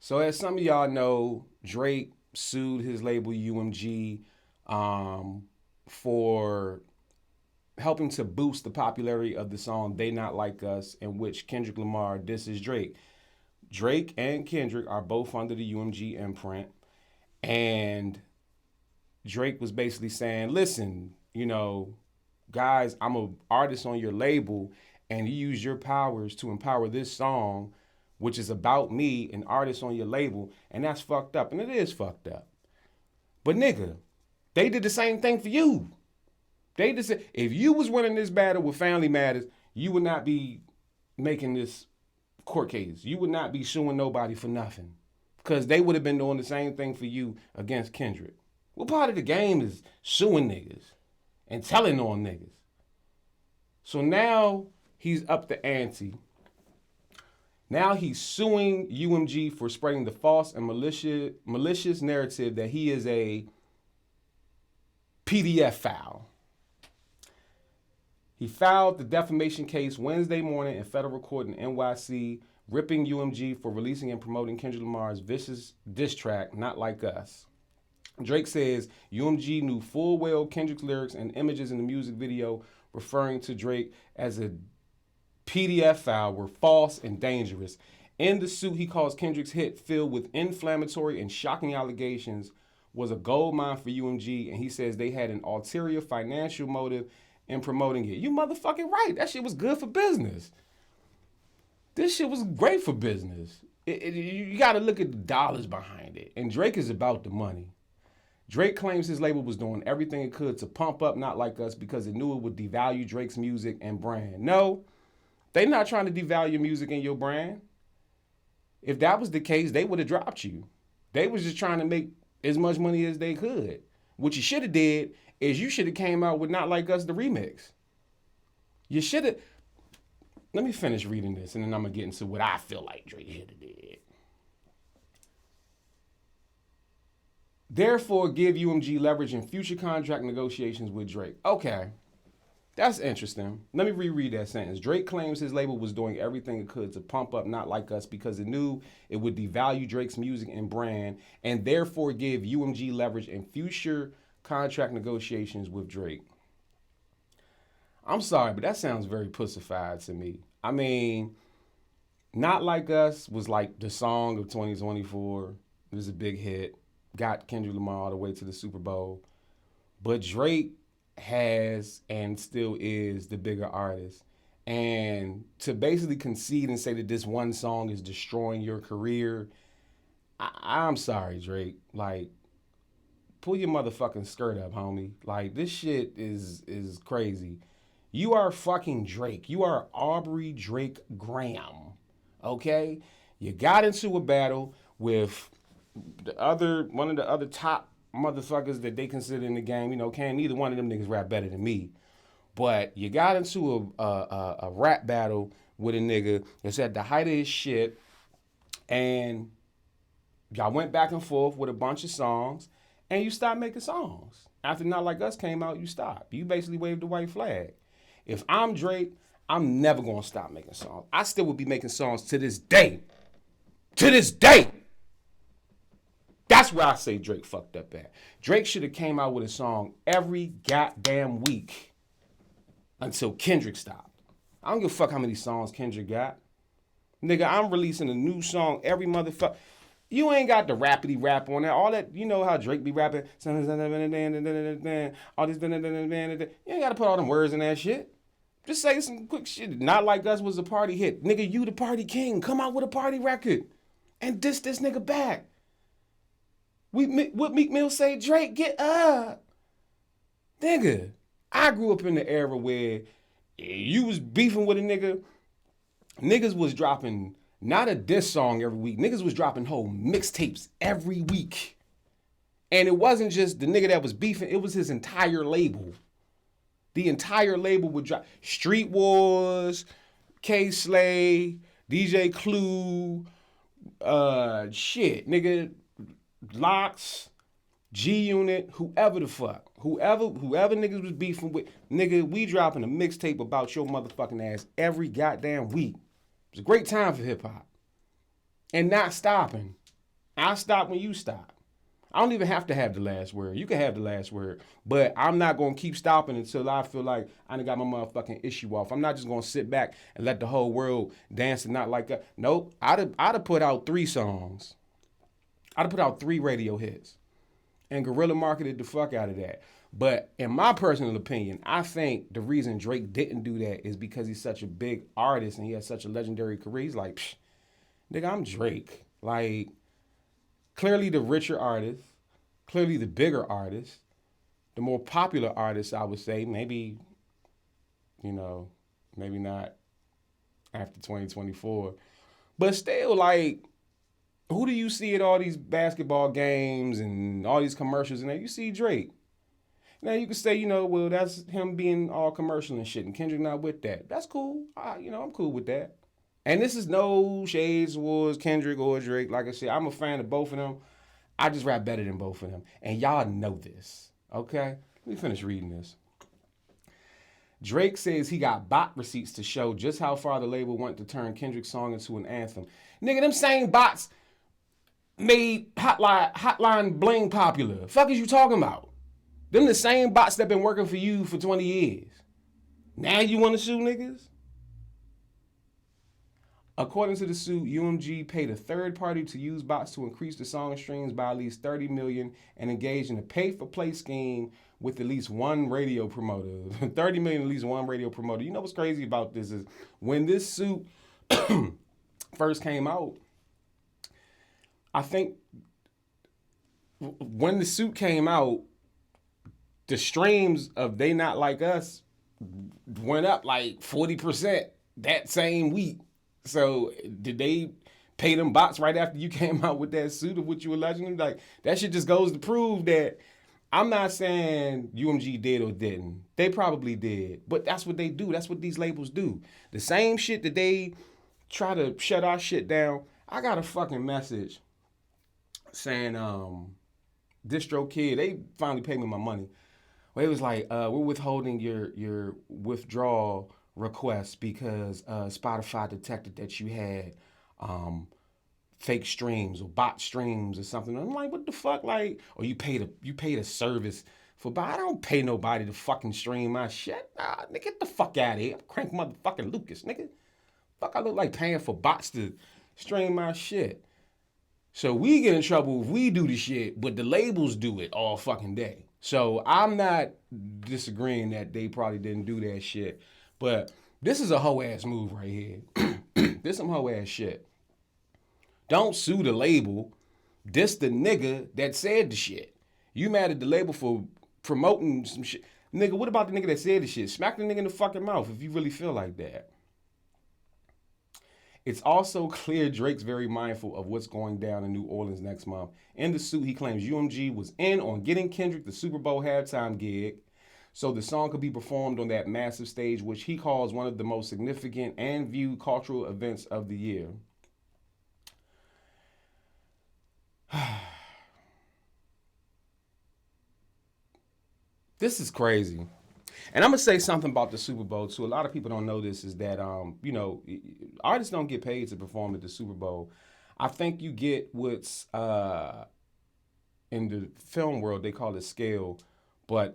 So as some of y'all know, Drake sued his label UMG for helping to boost the popularity of the song "They Not Like Us," in which Kendrick Lamar disses Drake. Drake and Kendrick are both under the UMG imprint, and Drake was basically saying, "Listen, guys, I'm an artist on your label, and you use your powers to empower this song, which is about me, an artist on your label, and that's fucked up, and it is fucked up. But nigga, they did the same thing for you. They just said if you was winning this battle with Family Matters, you would not be making this court case. You would not be suing nobody for nothing, because they would have been doing the same thing for you against Kendrick. What part of the game is suing niggas and telling on niggas? So now he's up the ante. Now he's suing UMG for spreading the false and malicious narrative that he is a PDF file. He filed the defamation case Wednesday morning in federal court in NYC, ripping UMG for releasing and promoting Kendrick Lamar's vicious diss track, Not Like Us. Drake says UMG knew full well Kendrick's lyrics and images in the music video referring to Drake as a PDF file were false and dangerous. In the suit, he calls Kendrick's hit filled with inflammatory and shocking allegations was a gold mine for UMG, and he says they had an ulterior financial motive in promoting it. You motherfucking right. That shit was good for business. This shit was great for business. You got to look at the dollars behind it. And Drake is about the money. Drake claims his label was doing everything it could to pump up Not Like Us because it knew it would devalue Drake's music and brand. No, they're not trying to devalue music and your brand. If that was the case, they would have dropped you. They was just trying to make as much money as they could. What you should have did is you should have came out with Not Like Us, the remix. You should have. Let me finish reading this, and then I'm going to get into what I feel like Drake should have did. Therefore, give UMG leverage in future contract negotiations with Drake. Okay, that's interesting. Let me reread that sentence. Drake claims his label was doing everything it could to pump up Not Like Us because it knew it would devalue Drake's music and brand, and therefore give UMG leverage in future contract negotiations with Drake. I'm sorry, but that sounds very pussified to me. I mean, Not Like Us was like the song of 2024. It was a big hit. Got Kendrick Lamar all the way to the Super Bowl. But Drake has and still is the bigger artist. And to basically concede and say that this one song is destroying your career, I'm sorry, Drake. Like, pull your motherfucking skirt up, homie. Like, this shit is crazy. You are fucking Drake. You are Aubrey Drake Graham. Okay? You got into a battle with one of the other top motherfuckers that they consider in the game. Can't neither one of them niggas rap better than me. But you got into a rap battle with a nigga that's at the height of his shit, and y'all went back and forth with a bunch of songs, and you stopped making songs. After Not Like Us came out, you stopped. You basically waved the white flag. If I'm Drake, I'm never gonna stop making songs. I still would be making songs to this day. To this day. That's where I say Drake fucked up at. Drake should have came out with a song every goddamn week until Kendrick stopped. I don't give a fuck how many songs Kendrick got. Nigga, I'm releasing a new song every motherfucker. You ain't got the rappity rap on that. All that, you know how Drake be rapping. All this, you ain't got to put all them words in that shit. Just say some quick shit. Not Like Us was a party hit. Nigga, you the party king. Come out with a party record and diss this nigga back. What Meek Mill say? Drake, get up. Nigga, I grew up in the era where you was beefing with a nigga. Niggas was dropping not a diss song every week. Niggas was dropping whole mixtapes every week. And it wasn't just the nigga that was beefing. It was his entire label. The entire label would drop. Street Wars, K-Slay, DJ Clue, nigga, Locks, G-Unit, whoever the fuck. Whoever niggas was beefing with, nigga, we dropping a mixtape about your motherfucking ass every goddamn week. It was a great time for hip-hop. And not stopping. I stop when you stop. I don't even have to have the last word. You can have the last word, but I'm not gonna keep stopping until I feel like I done got my motherfucking issue off. I'm not just gonna sit back and let the whole world dance and not like that. Nope. I'd have put out 3 songs. I'd have put out 3 radio hits and guerrilla marketed the fuck out of that. But in my personal opinion, I think the reason Drake didn't do that is because he's such a big artist and he has such a legendary career. He's like, psh, nigga, I'm Drake. Like, clearly the richer artist, clearly the bigger artist, the more popular artist, I would say, maybe, you know, maybe not after 2024. But still, like, who do you see at all these basketball games and all these commercials and that? You see Drake. Now you can say, well, that's him being all commercial and shit, and Kendrick not with that. That's cool. I'm cool with that. And this is no shades towards Kendrick or Drake. Like I said, I'm a fan of both of them. I just rap better than both of them. And y'all know this, okay? Let me finish reading this. Drake says he got bot receipts to show just how far the label wanted to turn Kendrick's song into an anthem. Nigga, them same bots made Hotline Bling popular. Fuck is you talking about? Them the same bots that been working for you for 20 years. Now you want to sue niggas? According to the suit, UMG paid a third party to use bots to increase the song streams by at least 30 million and engaged in a pay-for-play scheme with at least one radio promoter. 30 million, at least one radio promoter. You know what's crazy about this is when this suit first came out, I think when the suit came out, the streams of They Not Like Us went up like 40% that same week. So did they pay them bots right after you came out with that suit of what you alleging? Like, that shit just goes to prove that I'm not saying UMG did or didn't. They probably did. But that's what they do. That's what these labels do. The same shit that they try to shut our shit down. I got a fucking message saying, DistroKid, they finally paid me my money. Well, it was like, we're withholding your withdrawal request because Spotify detected that you had fake streams or bot streams or something. I'm like, what the fuck? Like, or you paid a service for bot. I don't pay nobody to fucking stream my shit. Nah, nigga, get the fuck out of here. I'm Crank motherfucking Lucas, nigga. Fuck, I look like paying for bots to stream my shit. So we get in trouble if we do the shit, but the labels do it all fucking day. So I'm not disagreeing that they probably didn't do that shit. But this is a hoe ass move right here. This some hoe ass shit. Don't sue the label. Diss the nigga that said the shit. You mad at the label for promoting some shit. Nigga, what about the nigga that said the shit? Smack the nigga in the fucking mouth if you really feel like that. It's also clear Drake's very mindful of what's going down in New Orleans next month. In the suit, he claims UMG was in on getting Kendrick the Super Bowl halftime gig so the song could be performed on that massive stage, which he calls one of the most significant and viewed cultural events of the year. This is crazy. And I'm going to say something about the Super Bowl, too. A lot of people don't know this, is that, artists don't get paid to perform at the Super Bowl. I think you get what's, in the film world, they call it scale. But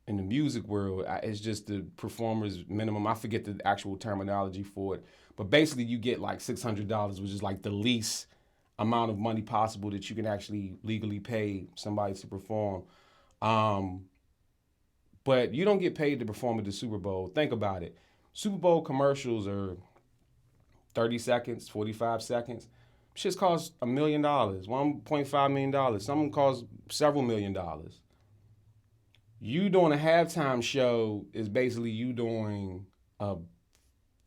in the music world, it's just the performer's minimum. I forget the actual terminology for it. But basically, you get like $600, which is like the least amount of money possible that you can actually legally pay somebody to perform. But you don't get paid to perform at the Super Bowl. Think about it. Super Bowl commercials are 30 seconds, 45 seconds. Shit's cost $1 million, $1.5 million. Some of them cost several $1 million. You doing a halftime show is basically you doing a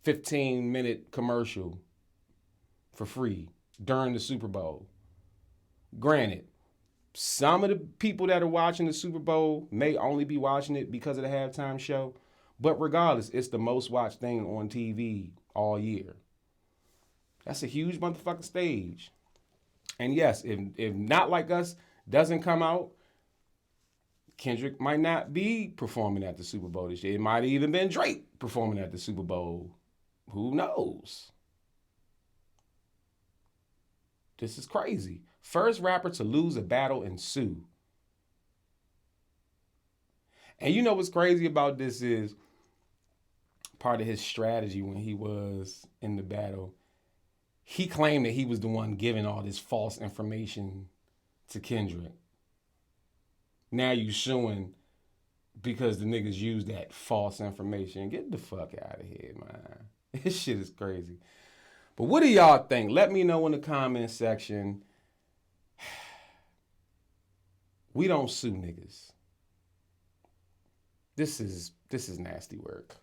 15-minute commercial for free during the Super Bowl. Granted, some of the people that are watching the Super Bowl may only be watching it because of the halftime show, but regardless, it's the most watched thing on TV all year. That's a huge motherfucking stage. And yes, if Not Like Us doesn't come out, Kendrick might not be performing at the Super Bowl this year. It might have even been Drake performing at the Super Bowl. Who knows? This is crazy. First rapper to lose a battle and sue. And you know what's crazy about this is part of his strategy when he was in the battle. He claimed that he was the one giving all this false information to Kendrick. Now you suing because the niggas used that false information. Get the fuck out of here, man. This shit is crazy. But what do y'all think? Let me know in the comment section. We don't sue niggas. This is nasty work.